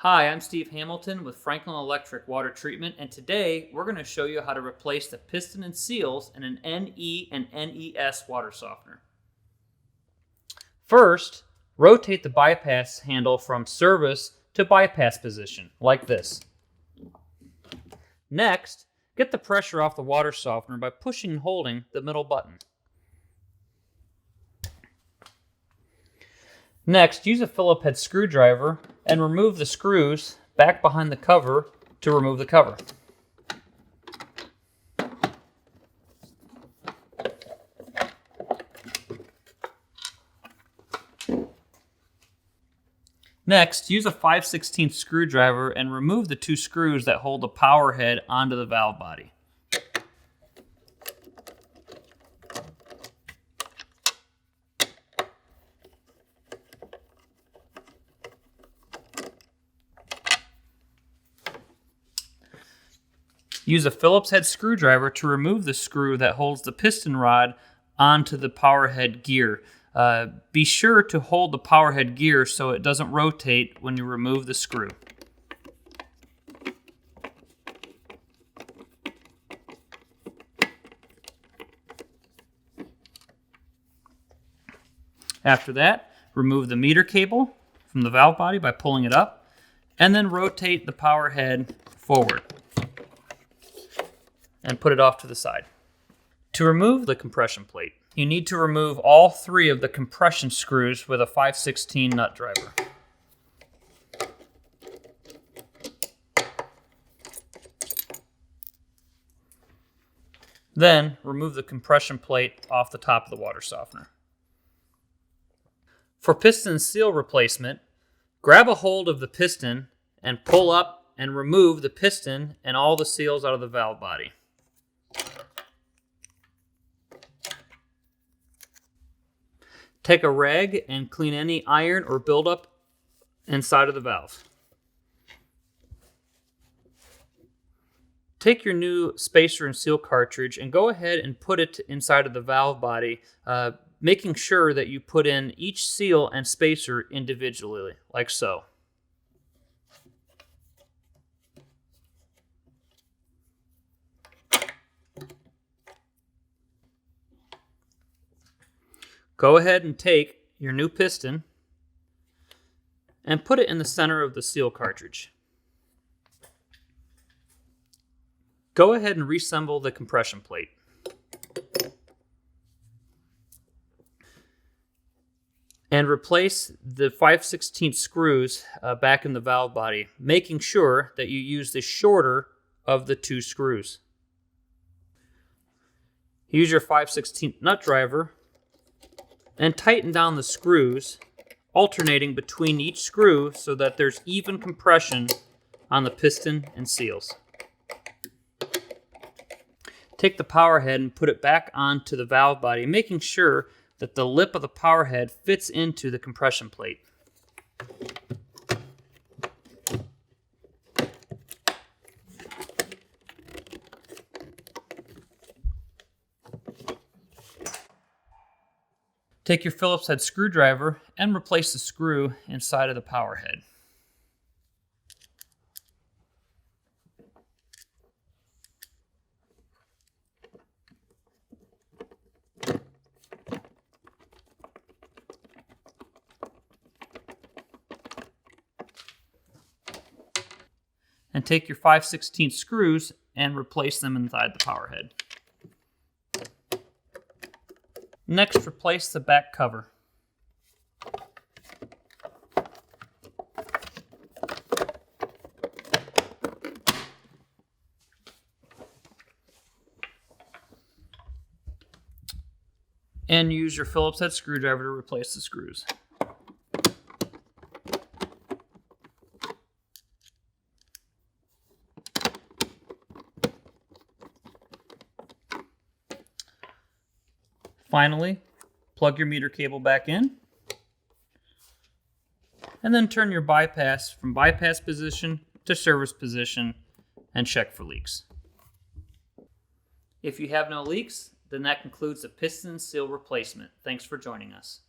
Hi, I'm Steve Hamilton with Franklin Electric Water Treatment, and today we're going to show you how to replace the piston and seals in an NE and NES water softener. First, rotate the bypass handle from service to bypass position, like this. Next, get the pressure off the water softener by pushing and holding the middle button. Next, use a Phillips head screwdriver and remove the screws back behind the cover to remove the cover. Next, use a 5/16 screwdriver and remove the two screws that hold the power head onto the valve body. Use a Phillips head screwdriver to remove the screw that holds the piston rod onto the power head gear. Be sure to hold the power head gear so it doesn't rotate when you remove the screw. After that, remove the meter cable from the valve body by pulling it up, and then rotate the power head forward and put it off to the side. To remove the compression plate, you need to remove all three of the compression screws with a 5/16 nut driver. Then, remove the compression plate off the top of the water softener. For piston seal replacement, grab a hold of the piston and pull up and remove the piston and all the seals out of the valve body. Take a rag and clean any iron or buildup inside of the valve. Take your new spacer and seal cartridge and go ahead and put it inside of the valve body, making sure that you put in each seal and spacer individually, like so. Go ahead and take your new piston and put it in the center of the seal cartridge. Go ahead and reassemble the compression plate. And replace the 5/16 screws back in the valve body, making sure that you use the shorter of the two screws. Use your 5/16 nut driver and tighten down the screws, alternating between each screw so that there's even compression on the piston and seals. Take the power head and put it back onto the valve body, making sure that the lip of the power head fits into the compression plate. Take your Phillips head screwdriver and replace the screw inside of the power head. And take your 5/16 screws and replace them inside the power head. Next, replace the back cover. And use your Phillips head screwdriver to replace the screws. Finally, plug your meter cable back in, and then turn your bypass from bypass position to service position and check for leaks. If you have no leaks, then that concludes the piston seal replacement. Thanks for joining us.